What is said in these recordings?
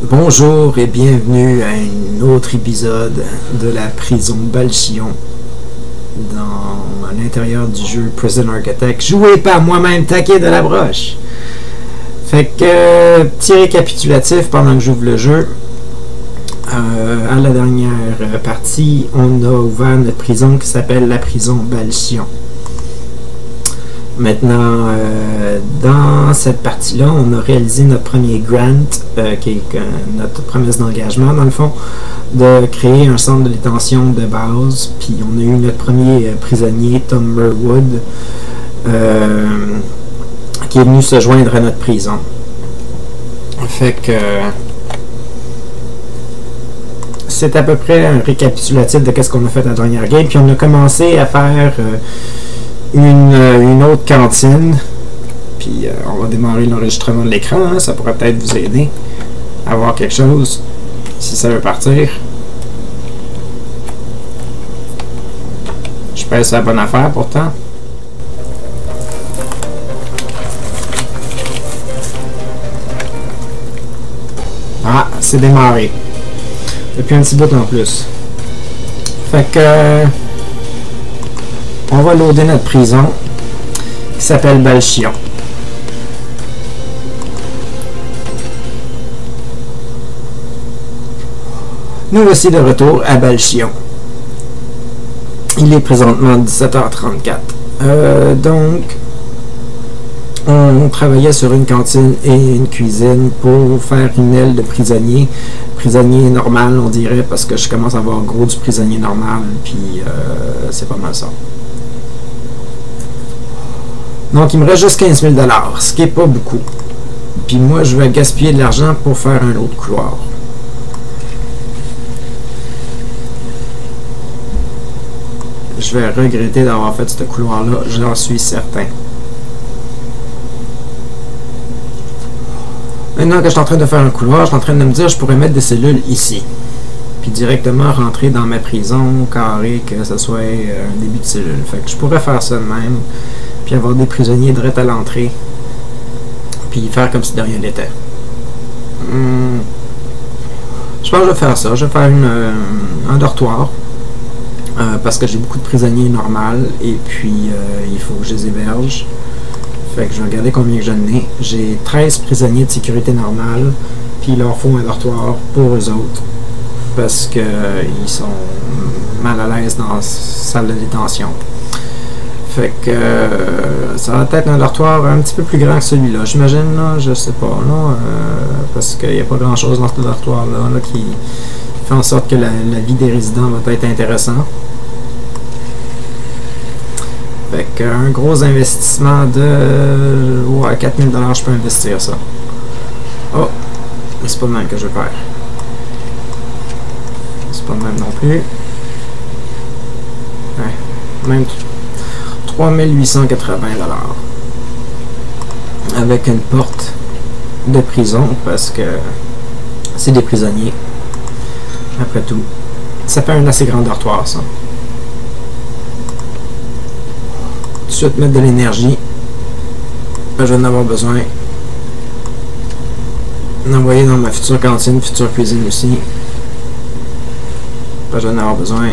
Bonjour et bienvenue à un autre épisode de la prison Balchion dans l'intérieur du jeu Prison Architect, joué par moi-même, Taquet de la Broche. Fait que, petit récapitulatif pendant que j'ouvre le jeu. À la dernière partie, on a ouvert notre prison qui s'appelle la prison Balchion. Maintenant, dans cette partie-là, on a réalisé notre premier grant, qui est notre promesse d'engagement, dans le fond, de créer un centre de détention de base. Puis on a eu notre premier prisonnier, Tom Merwood, qui est venu se joindre à notre prison. Fait que c'est à peu près un récapitulatif de ce qu'on a fait à la dernière game. Puis on a commencé à faire une autre cantine. Puis on va démarrer l'enregistrement de l'écran, hein, ça pourrait peut-être vous aider à voir quelque chose si ça veut partir. Je pense que c'est la bonne affaire pourtant. Ah, c'est démarré. Depuis un petit bout en plus. Fait que on va loader notre prison qui s'appelle Balchion. Nous voici de retour à Balchion. Il est présentement 17h34. Donc, on travaillait sur une cantine et une cuisine pour faire une aile de prisonnier. Prisonnier normal, on dirait, parce que je commence à avoir gros du prisonnier normal, puis c'est pas mal ça. Donc, il me reste juste 15 000 $, ce qui est pas beaucoup. Puis moi, je vais gaspiller de l'argent pour faire un autre couloir. Je vais regretter d'avoir fait ce couloir-là, j'en suis certain. Maintenant que je suis en train de faire un couloir, je suis en train de me dire que je pourrais mettre des cellules ici. Puis directement rentrer dans ma prison carrée, que ce soit un début de cellule. Fait que je pourrais faire ça de même. Puis avoir des prisonniers direct à l'entrée. Puis faire comme si de rien n'était. Je pense que je vais faire ça. Je vais faire un dortoir. Parce que j'ai beaucoup de prisonniers normaux. Et puis il faut que je les héberge. Fait que je vais regarder combien j'en ai. J'ai 13 prisonniers de sécurité normale. Puis il leur faut un dortoir pour eux autres. Parce que ils sont mal à l'aise dans la salle de détention. Fait que ça va être un dortoir un petit peu plus grand que celui-là. J'imagine, là, je sais pas, là, parce qu'il n'y a pas grand-chose dans ce dortoir-là là, qui fait en sorte que la vie des résidents va être intéressante. Fait qu'un gros investissement de 4 000 $, je peux investir ça. Oh, mais c'est pas le même que je veux faire. C'est pas le même non plus. Ouais, même 3 880 $. Avec une porte de prison, parce que c'est des prisonniers. Après tout, ça fait un assez grand dortoir, ça. Tout de suite mettre de l'énergie. Je vais en avoir besoin. L'envoyer dans ma future cantine, future cuisine aussi. Je vais en avoir besoin.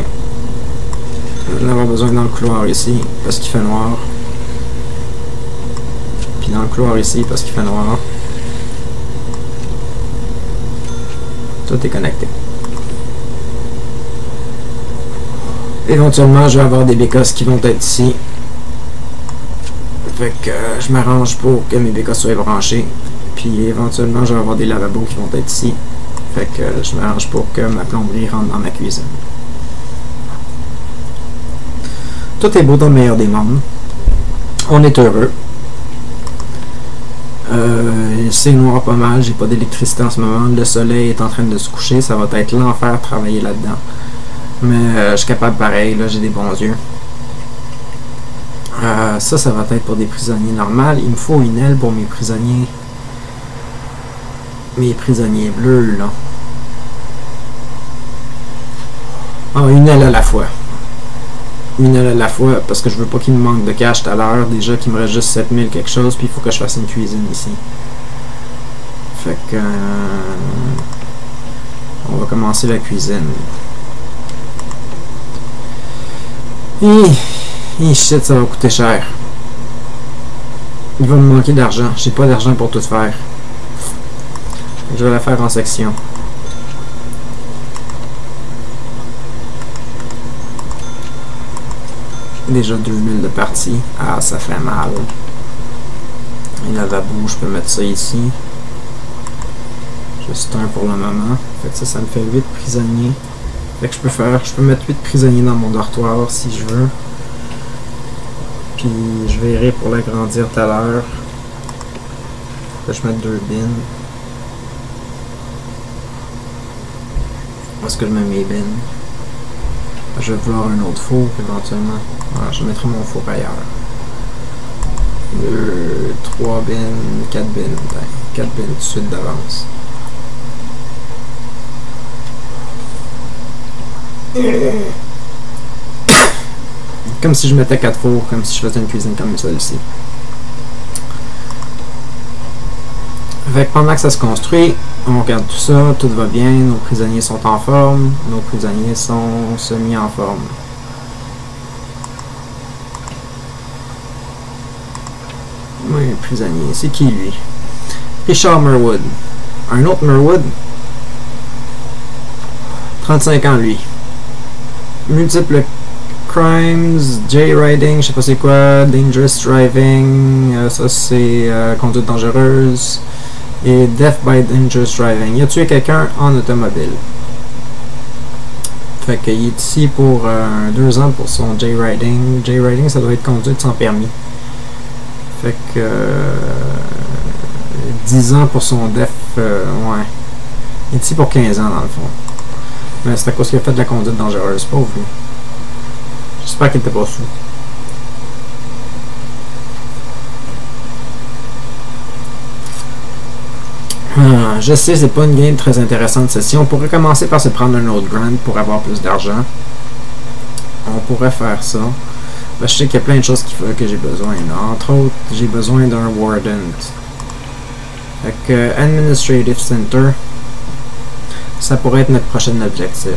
Je vais en avoir besoin dans le couloir ici, parce qu'il fait noir. Puis dans le couloir ici, parce qu'il fait noir. Tout est connecté. Éventuellement, je vais avoir des bécosses qui vont être ici. Fait que je m'arrange pour que mes bécosses soient branchées. Puis éventuellement, je vais avoir des lavabos qui vont être ici. Fait que je m'arrange pour que ma plomberie rentre dans ma cuisine. Tout est beau dans le meilleur des mondes. On est heureux. C'est noir pas mal. J'ai pas d'électricité en ce moment. Le soleil est en train de se coucher. Ça va être l'enfer de travailler là-dedans. Mais je suis capable pareil. Là, j'ai des bons yeux. Ça va être pour des prisonniers normaux. Il me faut une aile pour mes prisonniers. Mes prisonniers bleus, là. Ah, une aile à la fois. Une aile à la fois, parce que je veux pas qu'il me manque de cash tout à l'heure. Déjà qu'il me reste juste 7000 quelque chose, puis il faut que je fasse une cuisine ici. Fait que... On va commencer la cuisine. Shit, ça va coûter cher. Il va me manquer d'argent. J'ai pas d'argent pour tout faire. Je vais la faire en section. Déjà 2000 de partie. Ah, ça fait mal. Et lavabo, je peux mettre ça ici. Juste un pour le moment. Fait que ça me fait 8 prisonniers. Fait que je peux mettre 8 prisonniers dans mon dortoir si je veux. Puis je verrai pour l'agrandir tout à l'heure. Je vais mettre 2 bins. Où est-ce que je mets mes bins? Je vais vouloir un autre four éventuellement. Alors, je mettrai mon four ailleurs. 2, 3 bins, 4 bins. 4 bins tout de suite d'avance. Comme si je mettais 4 fours, comme si je faisais une cuisine comme celle-ci. Fait que pendant que ça se construit, on regarde tout ça, tout va bien, nos prisonniers sont en forme, nos prisonniers sont semi en forme. Oui, prisonnier, c'est qui lui? Richard Merwood. Un autre Merwood? 35 ans lui. Multiples crimes, J-riding, je sais pas c'est quoi, dangerous driving, ça c'est conduite dangereuse, et death by dangerous driving. Il a tué quelqu'un en automobile. Fait qu'il est ici pour 2 ans pour son J-riding. J-riding, ça doit être conduite sans permis. Fait que 10 ans pour son def, ouais. Il est ici pour 15 ans dans le fond. Mais c'est à cause qu'il a fait de la conduite dangereuse, pauvre lui. J'espère qu'il était pas fou. Je sais, c'est pas une game très intéressante celle-ci. On pourrait commencer par se prendre un autre grant pour avoir plus d'argent. On pourrait faire ça. Ben, je sais qu'il y a plein de choses que j'ai besoin. Là. Entre autres, j'ai besoin d'un warden. Fait que Administrative Center, ça pourrait être notre prochain objectif.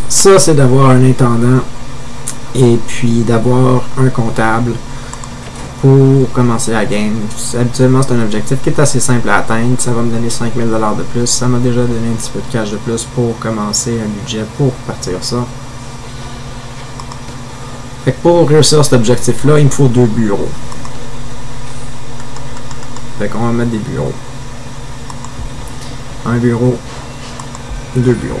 Ça, c'est d'avoir un intendant et puis d'avoir un comptable pour commencer la game. Habituellement, c'est un objectif qui est assez simple à atteindre. Ça va me donner 5000 $ de plus. Ça m'a déjà donné un petit peu de cash de plus pour commencer un budget pour partir ça. Fait que pour réussir cet objectif-là, il me faut 2 bureaux. Fait qu'on va mettre des bureaux. Un bureau, 2 bureaux.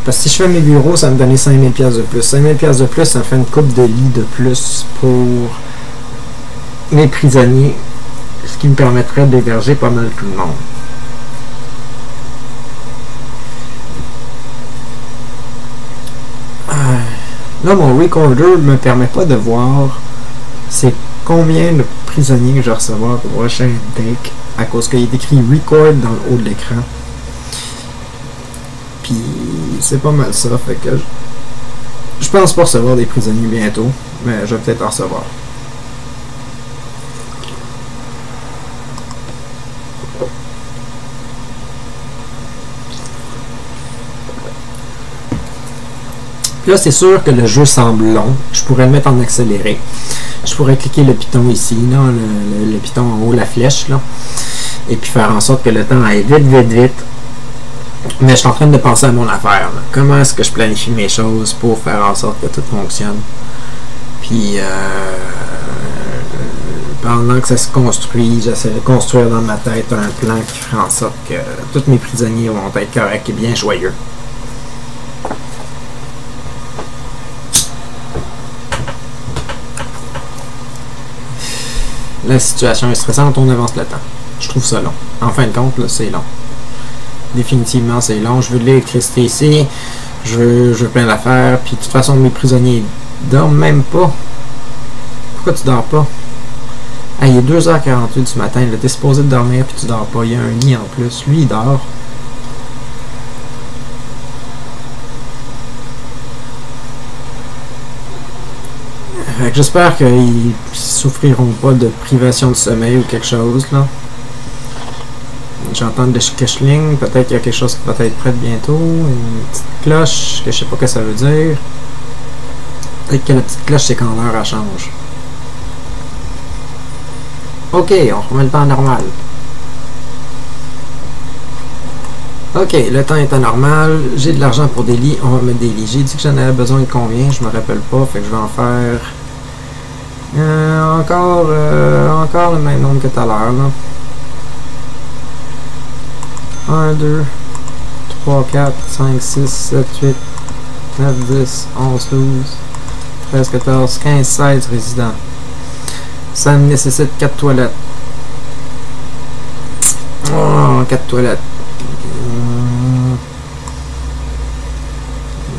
Parce que si je fais mes bureaux, ça me donnait 5000 $ de plus. 5000 $ de plus, ça me fait une coupe de lits de plus pour mes prisonniers. Ce qui me permettrait d'héberger pas mal tout le monde. Là, mon recorder me permet pas de voir c'est combien de prisonniers que je vais recevoir pour le prochain take à cause qu'il est écrit record dans le haut de l'écran. Puis c'est pas mal ça, fait que je pense pas recevoir des prisonniers bientôt, mais je vais peut-être en recevoir. Puis là, c'est sûr que le jeu semble long. Je pourrais le mettre en accéléré. Je pourrais cliquer le piton ici, là, le piton en haut, la flèche, là, et puis faire en sorte que le temps aille vite, vite, vite. Mais je suis en train de penser à mon affaire. Là. Comment est-ce que je planifie mes choses pour faire en sorte que tout fonctionne? Puis, pendant que ça se construit, j'essaie de construire dans ma tête un plan qui fera en sorte que tous mes prisonniers vont être corrects et bien joyeux. La situation est stressante, on avance le temps. Je trouve ça long. En fin de compte, c'est long. Définitivement, c'est long. Je veux de l'électricité ici. Je veux plein d'affaires. Puis, de toute façon, mes prisonniers dorment même pas. Pourquoi tu dors pas? Ah, il est 2h48 du matin. Là, t'es supposé de dormir, puis tu dors pas. Il y a un nid en plus. Lui, il dort. Fait que j'espère qu'ils souffriront pas de privation de sommeil ou quelque chose, là. J'entends des cacheling, peut-être qu'il y a quelque chose qui va être prêt bientôt. Une petite cloche, que je sais pas ce que ça veut dire. Peut-être que la petite cloche, c'est quand l'heure elle change. Ok, on remet le temps normal. Ok, le temps est anormal. J'ai de l'argent pour des lits, on va mettre des lits. J'ai dit que j'en avais besoin de combien, je me rappelle pas, fait que je vais en faire encore le même nombre que tout à l'heure. 1, 2, 3, 4, 5, 6, 7, 8, 9, 10, 11, 12, 13, 14, 15, 16 résidents. Ça me nécessite 4 toilettes. Oh, 4 toilettes.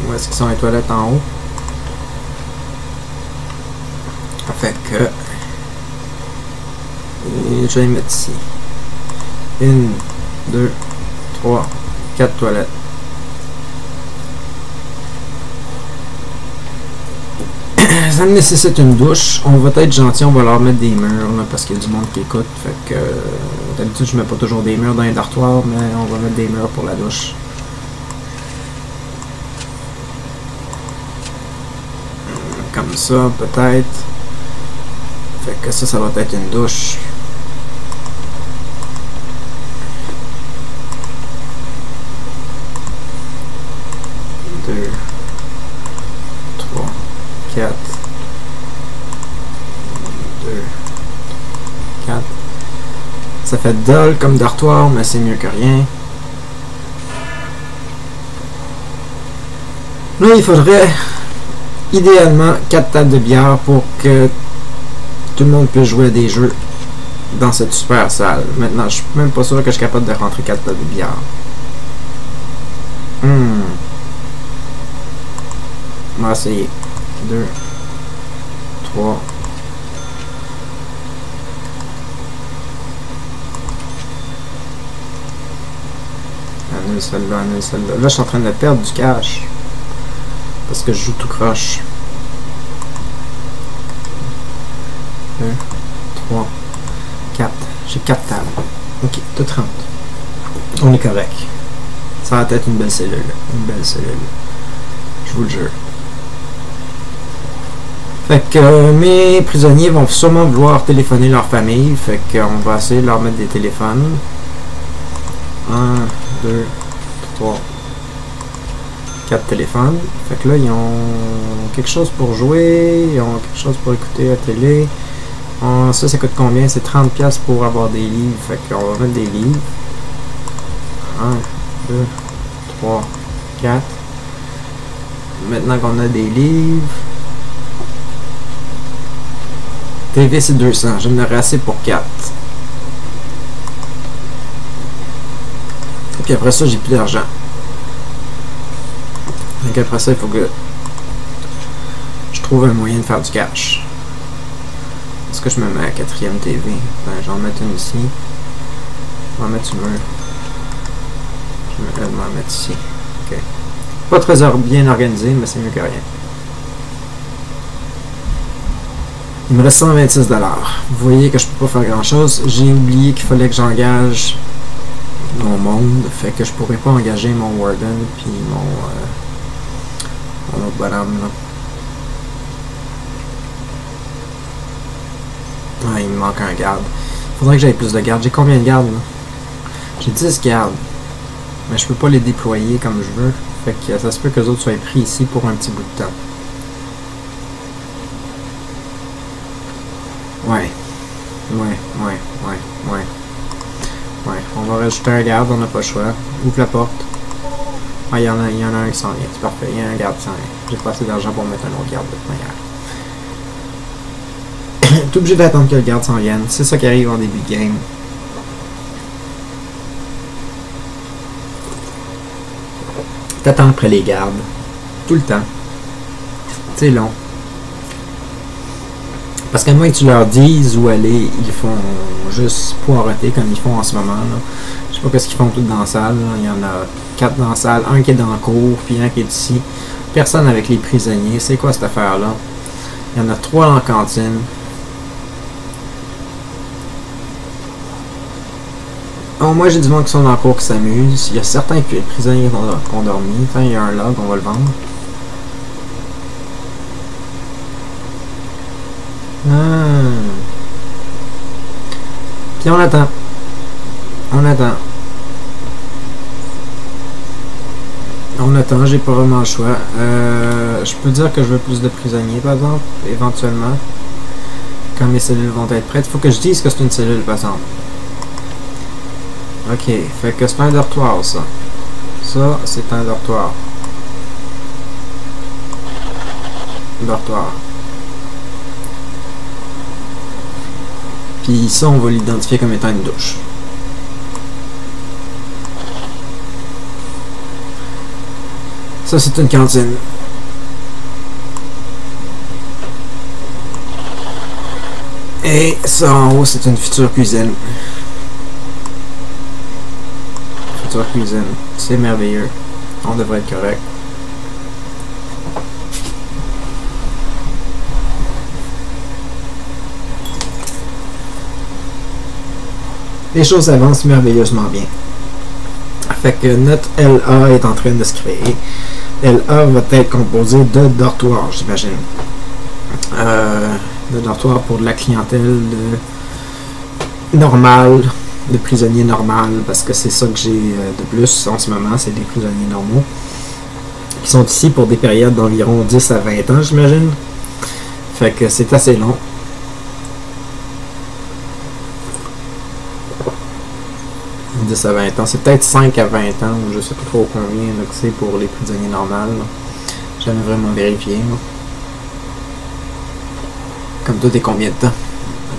Où est-ce qu'ils sont les toilettes en haut? Fait que... Et je vais les mettre ici. 1, 2, 3, 4 toilettes. Ça me nécessite une douche. On va être gentil, on va leur mettre des murs là, parce qu'il y a du monde qui écoute. Fait que d'habitude je mets pas toujours des murs dans les dortoirs, mais on va mettre des murs pour la douche. Comme ça peut-être. Fait que ça va être une douche. Deux, 3, 4, 2, 4. Ça fait dull comme dortoir, mais c'est mieux que rien. Là, il faudrait idéalement 4 tables de billard pour que tout le monde puisse jouer à des jeux dans cette super salle. Maintenant, je suis même pas sûr que je suis capable de rentrer 4 tables de billard. On va essayer. 2, 3. Annule celle-là, annule celle-là. Là, je suis en train de perdre du cash. Parce que je joue tout croche. 2, 3, 4. J'ai 4 tables. Ok, tout rentre. On est correct. Ça va être une belle cellule. Une belle cellule. Je vous le jure. Fait que mes prisonniers vont sûrement vouloir téléphoner leur famille. Fait qu'on va essayer de leur mettre des téléphones. 1, 2, 3, 4 téléphones. Fait que là, ils ont quelque chose pour jouer. Ils ont quelque chose pour écouter la télé. Ça coûte combien? C'est 30$ pour avoir des livres. Fait qu'on va mettre des livres. 1, 2, 3, 4. Maintenant qu'on a des livres. TV c'est 200. J'en aurais assez pour 4. Et puis après ça, j'ai plus d'argent. Donc après ça, il faut que je trouve un moyen de faire du cash. Est-ce que je me mets à 4e TV? Ben, je vais en mettre une ici. Je vais en mettre une mur. Je vais m'en mettre ici. Ok. Pas très bien organisé, mais c'est mieux que rien. Il me reste 126$. Vous voyez que je peux pas faire grand chose. J'ai oublié qu'il fallait que j'engage mon monde. Fait que je pourrais pas engager mon warden puis mon autre bonhomme là. Ah, il me manque un garde. Faudrait que j'aille plus de gardes. J'ai combien de gardes là? J'ai 10 gardes. Mais je peux pas les déployer comme je veux. Fait que ça se peut que les autres soient pris ici pour un petit bout de temps. Ouais, on va rajouter un garde, on n'a pas le choix. Ouvre la porte. Ah, il y en a un qui s'en vient, c'est parfait, il y a un garde qui s'en vient. J'ai pas assez d'argent pour mettre un autre garde de toute manière. T'es obligé d'attendre que le garde s'en vienne, c'est ça qui arrive en début de game. T'attends après les gardes. Tout le temps. C'est long. Parce qu'à moins que tu leur dises où aller, ils font juste poireauter comme ils font en ce moment. Là. Je sais pas ce qu'ils font tous dans la salle. Là. Il y en a 4 dans la salle, un qui est dans la cour, puis un qui est ici. Personne avec les prisonniers. C'est quoi cette affaire-là? Il y en a 3 dans la cantine. Bon, moi j'ai du monde qui sont dans le cours qui s'amusent. Il y a certains prisonniers qui ont dormi. Attends, il y a un log, on va le vendre. Puis on attend. On attend. On attend, j'ai pas vraiment le choix. Je peux dire que je veux plus de prisonniers, par exemple, éventuellement. Quand mes cellules vont être prêtes. Il faut que je dise que c'est une cellule, par exemple. Ok, fait que c'est un dortoir, ça. Ça, c'est un dortoir. Dortoir. Puis ça, on va l'identifier comme étant une douche. Ça, c'est une cantine. Et ça, en haut, c'est une future cuisine. Future cuisine. C'est merveilleux. On devrait être correct. Les choses avancent merveilleusement bien. Fait que notre LA est en train de se créer. LA va être composé de dortoirs, j'imagine. De dortoirs pour de la clientèle normale, de prisonniers normaux, parce que c'est ça que j'ai de plus en ce moment, c'est des prisonniers normaux. Qui sont ici pour des périodes d'environ 10 à 20 ans, j'imagine. Fait que c'est assez long. À 20 ans, c'est peut-être 5 à 20 ans, ou je sais pas trop combien que c'est pour les prisonniers normales. J'ai jamais vraiment vérifié. Là. Comme toi, t'es combien de temps?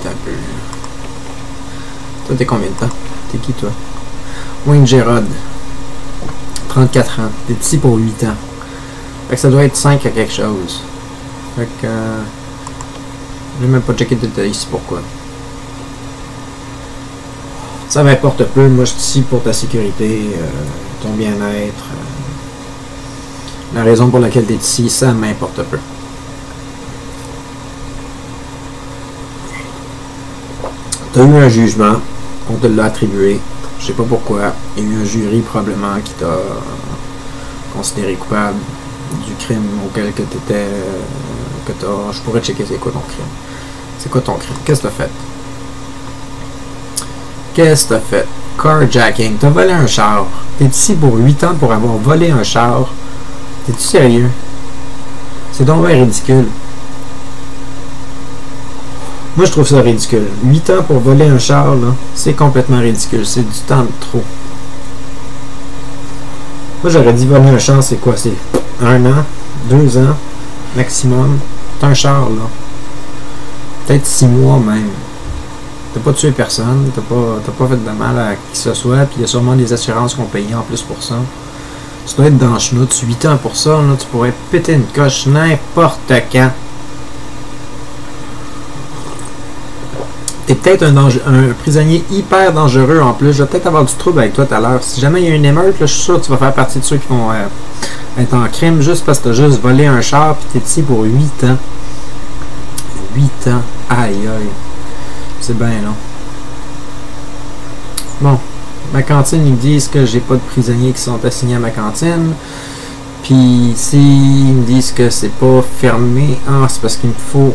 Attends un peu. Toi, t'es combien de temps? T'es qui, toi? Wayne Gérard. 34 ans. T'es ici pour 8 ans. Fait que ça doit être 5 à quelque chose. Fait que... j'ai même pas checké de détails ici pourquoi. Ça m'importe peu, moi je suis ici pour ta sécurité, ton bien-être. La raison pour laquelle tu es ici, ça m'importe peu. Tu as eu un jugement, on te l'a attribué, je sais pas pourquoi. Il y a eu un jury probablement qui t'a considéré coupable du crime auquel que tu étais. Je pourrais checker c'est quoi ton crime. C'est quoi ton crime? Qu'est-ce que tu as fait? Qu'est-ce que t'as fait? Carjacking. T'as volé un char. T'es ici pour 8 ans pour avoir volé un char. T'es-tu sérieux? C'est donc bien ridicule. Moi, je trouve ça ridicule. 8 ans pour voler un char, là, c'est complètement ridicule. C'est du temps de trop. Moi, j'aurais dit voler un char, c'est quoi? C'est 1 an, 2 ans, maximum. C'est un char, là. Peut-être 6 mois même. T'as pas tué personne, t'as pas fait de mal à qui que ce soit, puis il y a sûrement des assurances qu'on payait en plus pour ça. Tu dois être dans le schnout, 8 ans pour ça, là, tu pourrais péter une coche n'importe quand. T'es peut-être un prisonnier hyper dangereux en plus, je vais peut-être avoir du trouble avec toi tout à l'heure. Si jamais il y a une émeute, là, je suis sûr que tu vas faire partie de ceux qui vont être en crime juste parce que t'as juste volé un char, puis t'es ici pour 8 ans. 8 ans, aïe aïe. C'est bien long. Bon, ma cantine, ils me disent que j'ai pas de prisonniers qui sont assignés à ma cantine. Puis s'ils me disent que c'est pas fermé, ah, c'est parce qu'il me faut...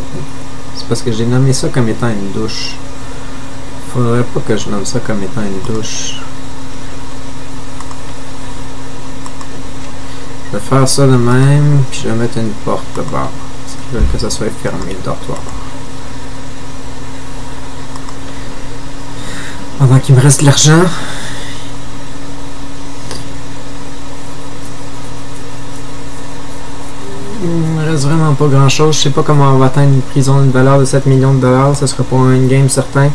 C'est parce que j'ai nommé ça comme étant une douche. Faudrait pas que je nomme ça comme étant une douche. Je vais faire ça de même, puis je vais mettre une porte de bord. Parce qu'ils veulent que ça soit fermé, le dortoir. Pendant qu'il me reste de l'argent. Il me reste vraiment pas grand chose. Je sais pas comment on va atteindre une prison d'une valeur de 7 millions de dollars. Ça sera pas un endgame certain.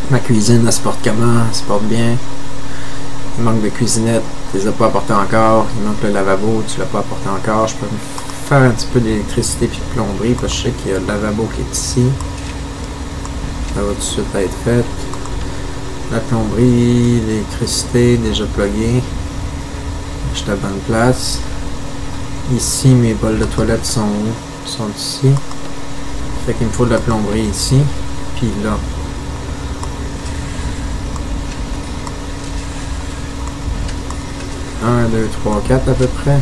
Ma cuisine, elle se porte comment? Elle se porte bien. Il manque de cuisinette, tu les as pas apportées encore. Il manque le lavabo, tu l'as pas apporté encore. Je peux faire un petit peu d'électricité puis de plomberie parce que je sais qu'il y a le lavabo qui est ici. Ça va tout de suite être fait. La plomberie, l'électricité déjà pluguée. Je suis à la bonne place. Ici, mes bols de toilette sont où? Ils sont ici. Fait qu'il me faut de la plomberie ici. Puis là. Un, deux, trois, quatre à peu près.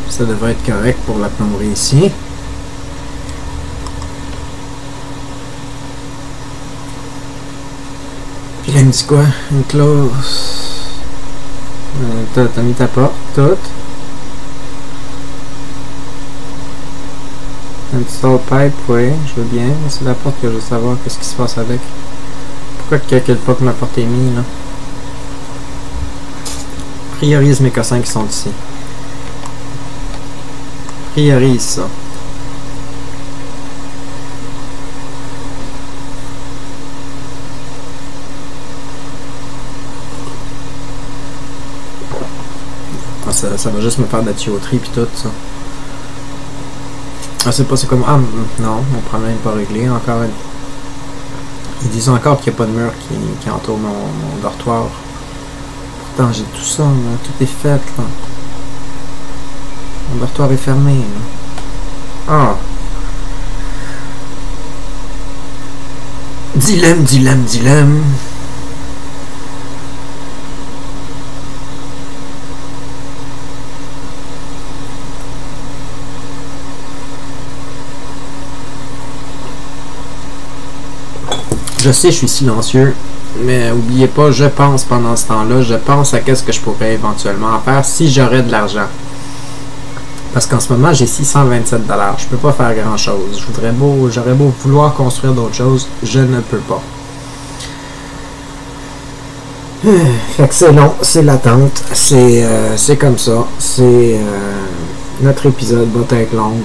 Ça devrait être correct pour la plomberie ici. Puis là, il me dit quoi? Une clause. T'as mis ta porte, toute. Install pipe, oui, je veux bien. C'est la porte que je veux savoir qu'est-ce qui se passe avec. Pourquoi que calcule pas que ma porte est mise, là? Priorise mes cossins qui sont ici. Priorise ça. Ça va juste me faire de la tuyauterie puis tout ça. Ah, c'est pas, c'est comme... Ah, non, mon problème n'est pas réglé. Encore une... Ils disent encore qu'il n'y a pas de mur qui entoure mon dortoir. Pourtant, j'ai tout ça, là. Tout est fait, là. Mon dortoir est fermé, là. Ah. Dilemme, dilemme, dilemme. Je sais, je suis silencieux, mais oubliez pas, je pense pendant ce temps-là, je pense à qu'est-ce que je pourrais éventuellement faire si j'aurais de l'argent. Parce qu'en ce moment, j'ai 627 $. Je peux pas faire grand-chose. J'aurais beau vouloir construire d'autres choses, je ne peux pas. Fait que c'est long, c'est l'attente, c'est comme ça. Notre épisode va être long.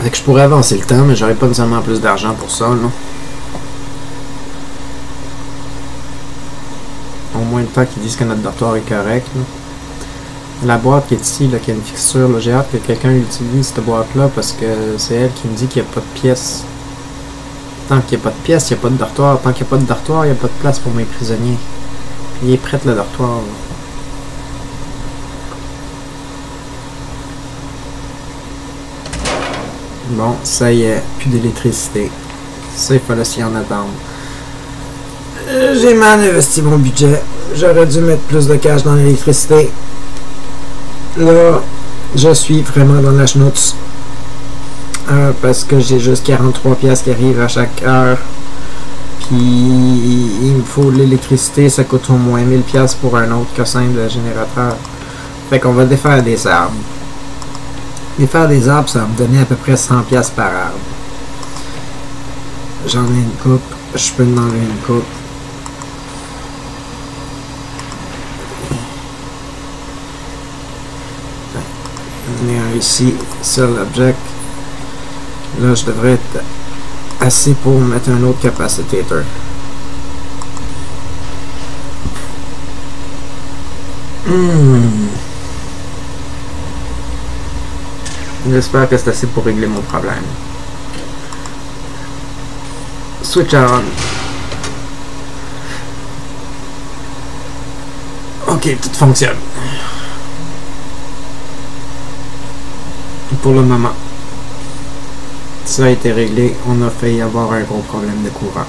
Fait que je pourrais avancer le temps, mais j'aurais pas nécessairement plus d'argent pour ça, là. Au moins le temps qu'ils disent que notre dortoir est correct, là. La boîte qui est ici, là, qui a une fixture, là, j'ai hâte que quelqu'un utilise cette boîte-là parce que c'est elle qui me dit qu'il n'y a pas de pièces. Tant qu'il n'y a pas de pièces, il n'y a pas de dortoir. Tant qu'il n'y a pas de dortoir, il n'y a pas de place pour mes prisonniers. Puis il est prêt le dortoir, là. Bon, ça y est, plus d'électricité. Ça, il fallait s'y en attendre. J'ai mal investi mon budget. J'aurais dû mettre plus de cash dans l'électricité. Là, je suis vraiment dans la schnoutz. Parce que j'ai juste 43 piastres qui arrivent à chaque heure. Puis, il me faut de l'électricité. Ça coûte au moins 1000 piastres pour un autre cossin de générateur. Fait qu'on va défaire des arbres. Défaire des arbres, ça va me donner à peu près 100 piastres par arbre. J'en ai une coupe. Je peux en enlever une coupe. J'en ai un ici, seul object. Là, je devrais être assez pour mettre un autre capacitator. J'espère que c'est assez pour régler mon problème. Switch on. Ok, tout fonctionne. Pour le moment. Ça a été réglé. On a failli avoir un gros problème de courant.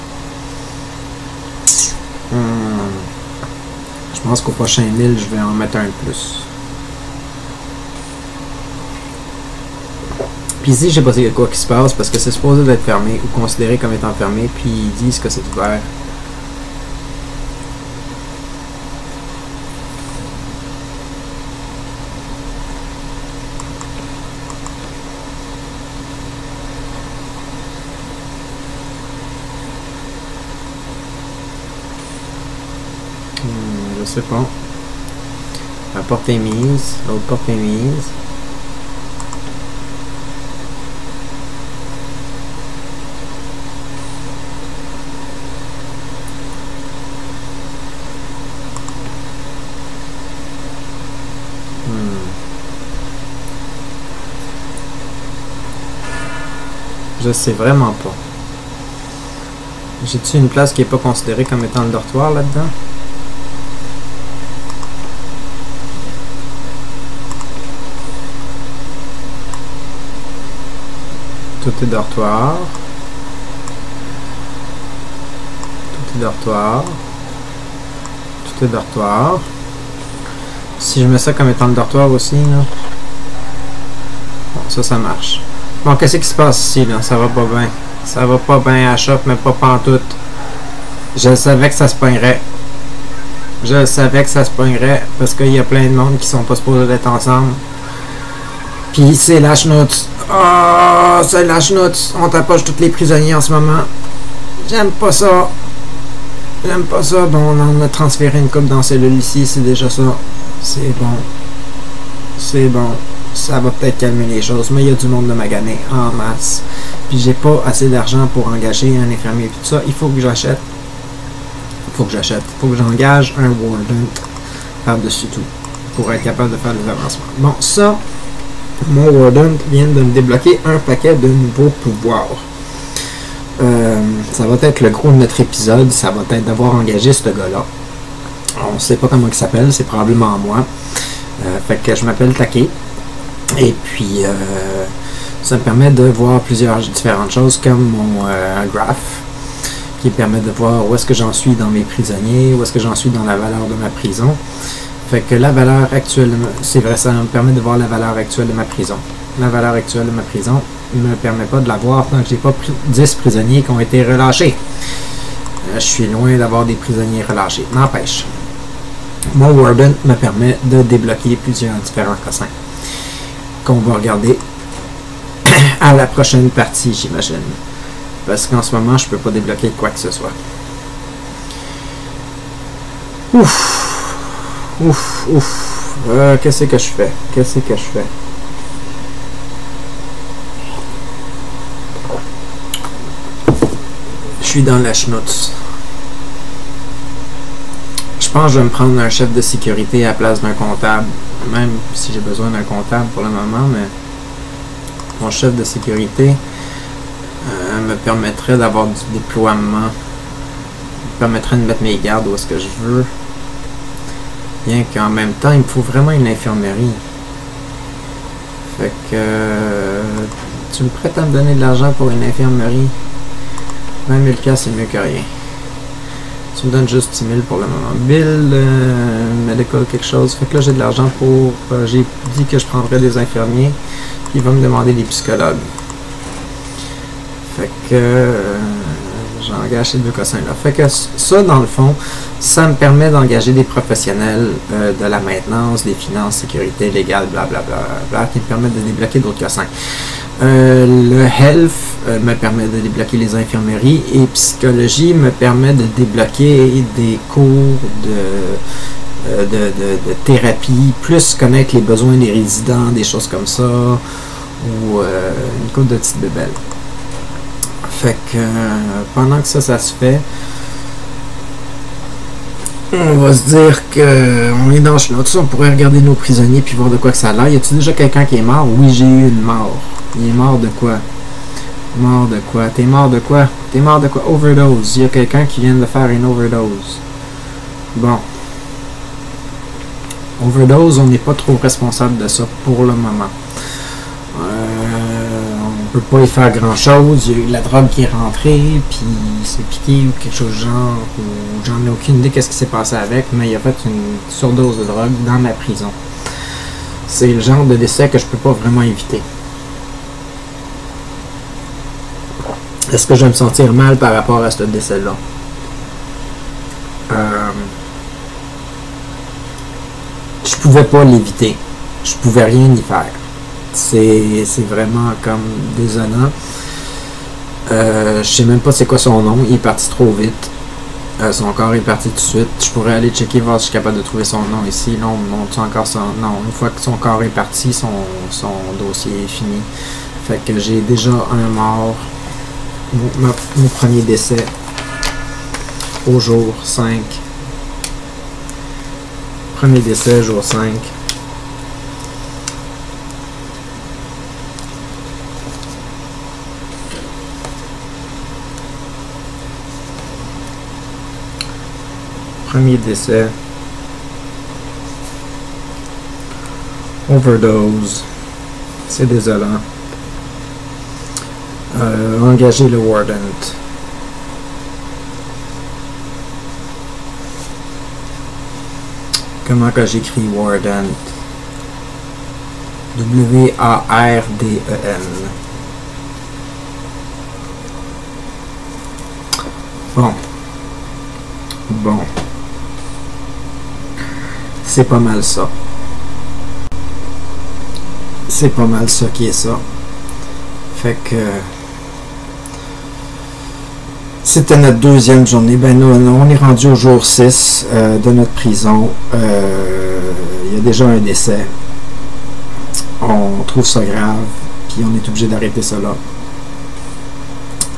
Je pense qu'au prochain 1000, je vais en mettre un de plus. Puis ici, je sais pas s'il y a quoi qui se passe parce que c'est supposé d'être fermé ou considéré comme étant fermé, puis ils disent que c'est ouvert. Je sais pas. La porte est mise, l'autre porte est mise. Je sais vraiment pas. J'ai-tu une place qui est pas considérée comme étant le dortoir là-dedans? Tout est dortoir. Tout est dortoir. Tout est dortoir. Si je mets ça comme étant le dortoir aussi, là. Bon, ça marche. Bon, qu'est-ce qui se passe ici, là? Ça va pas bien. Ça va pas bien à choc, mais pas pantoute. Je savais que ça se pognerait. Je savais que ça se pognerait parce qu'il y a plein de monde qui sont pas supposés d'être ensemble. Puis c'est la chenoute. Oh, c'est la chenoute. On tapoche tous les prisonniers en ce moment. J'aime pas ça. J'aime pas ça. Bon, on a transféré une coupe dans la cellule ici. C'est déjà ça. C'est bon. C'est bon. Ça va peut-être calmer les choses. Mais il y a du monde de magané en masse. Puis j'ai pas assez d'argent pour engager un infirmier. Puis tout ça, il faut que j'achète. Il faut que j'engage un warden par-dessus tout. Pour être capable de faire des avancements. Bon, ça... Mon warden vient de me débloquer un paquet de nouveaux pouvoirs. Ça va être le gros de notre épisode. Ça va être d'avoir engagé ce gars-là. On ne sait pas comment il s'appelle. C'est probablement moi. Fait que je m'appelle Take. Et puis, ça me permet de voir plusieurs différentes choses comme mon graph qui permet de voir où est-ce que j'en suis dans mes prisonniers, où est-ce que j'en suis dans la valeur de ma prison. Fait que la valeur actuelle, c'est vrai, ça me permet de voir la valeur actuelle de ma prison. La valeur actuelle de ma prison ne me permet pas de la voir tant que j'ai pas 10 prisonniers qui ont été relâchés. Je suis loin d'avoir des prisonniers relâchés. N'empêche. Mon warden me permet de débloquer plusieurs différents cossins qu'on va regarder à la prochaine partie, j'imagine. Parce qu'en ce moment, je peux pas débloquer quoi que ce soit. Ouf! Ouf, ouf. Qu'est-ce que je fais? Qu'est-ce que je fais? Je suis dans la chenoute. Je pense que je vais me prendre un chef de sécurité à la place d'un comptable. Même si j'ai besoin d'un comptable pour le moment, mais mon chef de sécurité me permettrait d'avoir du déploiement. Me permettrait de mettre mes gardes où est-ce que je veux. Bien qu'en même temps, il me faut vraiment une infirmerie. Fait que... tu me prêtes à me donner de l'argent pour une infirmerie? 20 000 $, c'est mieux que rien. Tu me donnes juste 10 000 pour le moment. Bill, medical quelque chose. Fait que là, j'ai de l'argent pour... j'ai dit que je prendrais des infirmiers. Puis il va me demander des psychologues. Fait que... j'engage ces deux cossins-là. Fait que ça, dans le fond, ça me permet d'engager des professionnels de la maintenance, des finances, sécurité légale, blablabla, qui me permettent de débloquer d'autres cossins. Le health me permet de débloquer les infirmeries et psychologie me permet de débloquer des cours de thérapie, plus connaître les besoins des résidents, des choses comme ça, ou une couple de petites bébelles. Fait que pendant que ça se fait, on va se dire qu'on est dans le on pourrait regarder nos prisonniers puis voir de quoi que ça a l'air. Y a-t-il déjà quelqu'un qui est mort? Oui, j'ai eu une mort. Il est mort de quoi? Mort de quoi? T'es mort de quoi? T'es mort de quoi? Overdose. Il y a quelqu'un qui vient de faire une overdose. Bon. Overdose, on n'est pas trop responsable de ça pour le moment. On peut pas y faire grand chose. Il y a eu de la drogue qui est rentrée, puis il s'est piqué ou quelque chose de genre, ou j'en ai aucune idée qu'est-ce qui s'est passé avec, mais il a fait une surdose de drogue dans ma prison. C'est le genre de décès que je peux pas vraiment éviter. Est-ce que je vais me sentir mal par rapport à ce décès-là? Je pouvais pas l'éviter. Je pouvais rien y faire. C'est vraiment comme désolant. Je sais même pas c'est quoi son nom. Il est parti trop vite. Son corps est parti tout de suite. Je pourrais aller checker voir si je suis capable de trouver son nom ici. Là, on me montre encore son nom. Une fois que son corps est parti, son dossier est fini. Fait que j'ai déjà un mort. Mon premier décès au jour 5. Premier décès, jour 5. Premier décès. Overdose. C'est désolant. Engager le Warden. Comment que j'écris Warden? W-A-R-D-E-N. Bon. C'est pas mal ça. C'est pas mal ça qui est ça. Fait que... C'était notre deuxième journée. Ben nous, on est rendu au jour 6 de notre prison. Il y a déjà un décès. On trouve ça grave. Puis on est obligé d'arrêter ça là.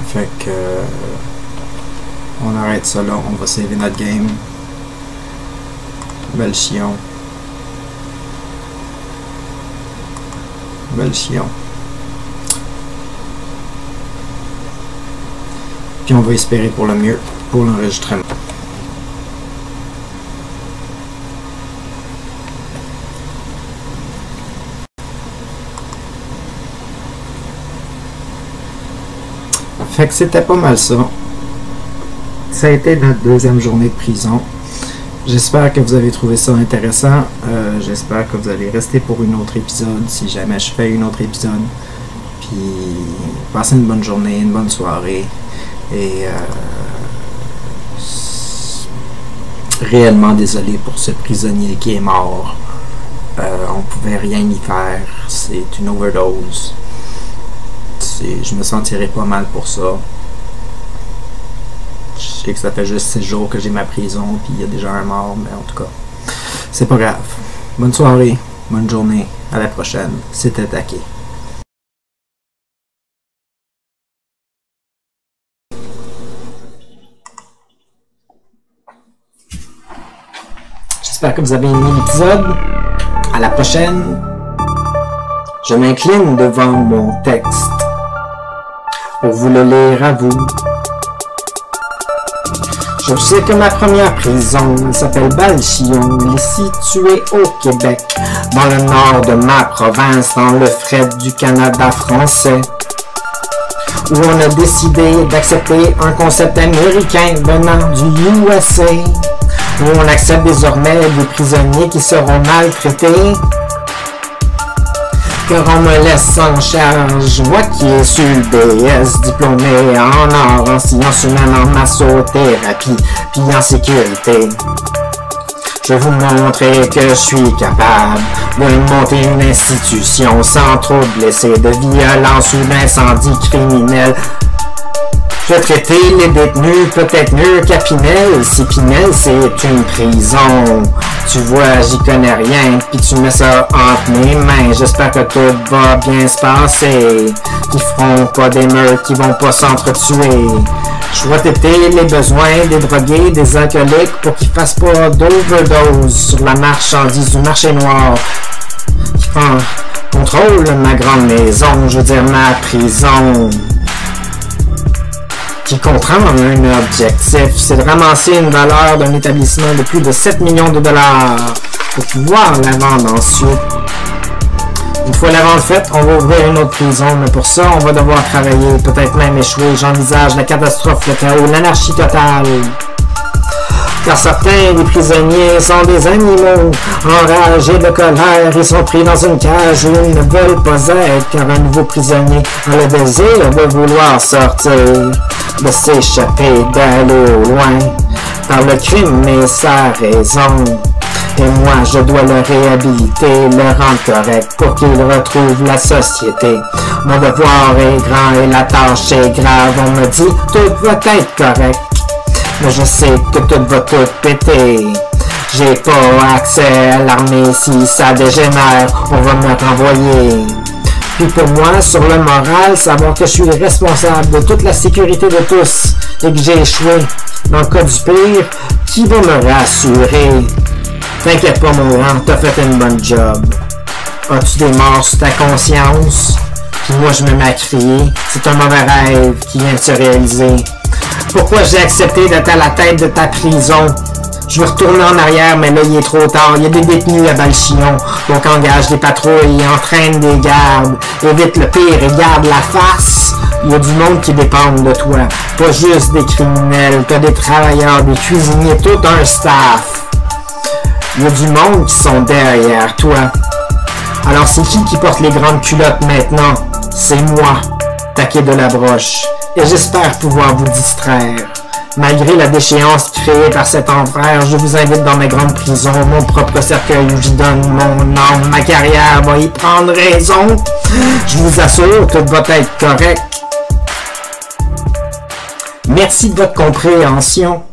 Fait que... on arrête ça là. On va sauver notre game. Belle chion. Belle chion. Puis on va espérer pour le mieux pour l'enregistrement. Fait que c'était pas mal ça. Ça a été notre deuxième journée de prison. J'espère que vous avez trouvé ça intéressant. J'espère que vous allez rester pour une autre épisode si jamais je fais une autre épisode. Puis passez une bonne journée, une bonne soirée. Et réellement désolé pour ce prisonnier qui est mort. On pouvait rien y faire. C'est une overdose. Je me sentirais pas mal pour ça. Je sais que ça fait juste 6 jours que j'ai ma prison, puis il y a déjà un mort, mais en tout cas, c'est pas grave. Bonne soirée, bonne journée, à la prochaine. C'était Taquet. J'espère que vous avez aimé l'épisode. À la prochaine. Je m'incline devant mon texte pour vous le lire à vous. Je sais que ma première prison s'appelle Balchillon. Elle est située au Québec, dans le nord de ma province, dans le fret du Canada français, où on a décidé d'accepter un concept américain venant du USA, où on accepte désormais des prisonniers qui seront maltraités. Car on me laisse en charge, moi qui est sur le DS, diplômé en art, en sciences humaines, en massothérapie, puis en sécurité. Je vais vous montrer que je suis capable de monter une institution sans trop blesser, de violence ou d'incendie criminel. Je vais traiter les détenus peut-être mieux qu'à Pinel. Si Pinel c'est une prison, tu vois j'y connais rien, puis tu mets ça entre mes mains. J'espère que tout va bien se passer, qu'ils feront pas des meurtres, qu'ils vont pas s'entretuer. Je vais traiter les besoins des drogués, des alcooliques, pour qu'ils fassent pas d'overdose sur la marchandise du marché noir qui prend contrôle de ma grande maison, je veux dire ma prison, qui comprend un objectif, c'est de ramasser une valeur d'un établissement de plus de 7 millions de dollars pour pouvoir la vendre ensuite. Une fois la vente faite, on va ouvrir une autre prison, mais pour ça, on va devoir travailler, peut-être même échouer. J'envisage la catastrophe, le chaos, l'anarchie totale. Car certains des prisonniers sont des animaux, enragés de colère, ils sont pris dans une cage où ils ne veulent pas être, car un nouveau prisonnier a le désir de vouloir sortir, de s'échapper, d'aller au loin, par le crime et sa raison. Et moi, je dois le réhabiliter, le rendre correct pour qu'il retrouve la société. Mon devoir est grand et la tâche est grave, on me dit tout va être correct. Mais je sais que tout va tout péter. J'ai pas accès à l'armée, si ça dégénère, on va me renvoyer. Puis pour moi, sur le moral, savoir que je suis responsable de toute la sécurité de tous et que j'ai échoué dans le cas du pire, qui va me rassurer? T'inquiète pas mon grand, t'as fait une bonne job. As-tu des morts sur ta conscience? Puis moi je me mets à crier, c'est un mauvais rêve qui vient de se réaliser. Pourquoi j'ai accepté d'être à la tête de ta prison? Je veux retourner en arrière, mais là, il est trop tard. Il y a des détenus à Balchillon. Donc, engage des patrouilles et entraîne des gardes. Évite le pire et garde la face. Il y a du monde qui dépend de toi. Pas juste des criminels. T'as des travailleurs, des cuisiniers, tout un staff. Il y a du monde qui sont derrière toi. Alors, c'est qui porte les grandes culottes maintenant? C'est moi, Taquet de la Broche. Et j'espère pouvoir vous distraire. Malgré la déchéance créée par cet enfer, je vous invite dans ma grande prison, mon propre cercueil où j'y donne mon âme, ma carrière va y prendre raison. Je vous assure, tout va être correct. Merci de votre compréhension.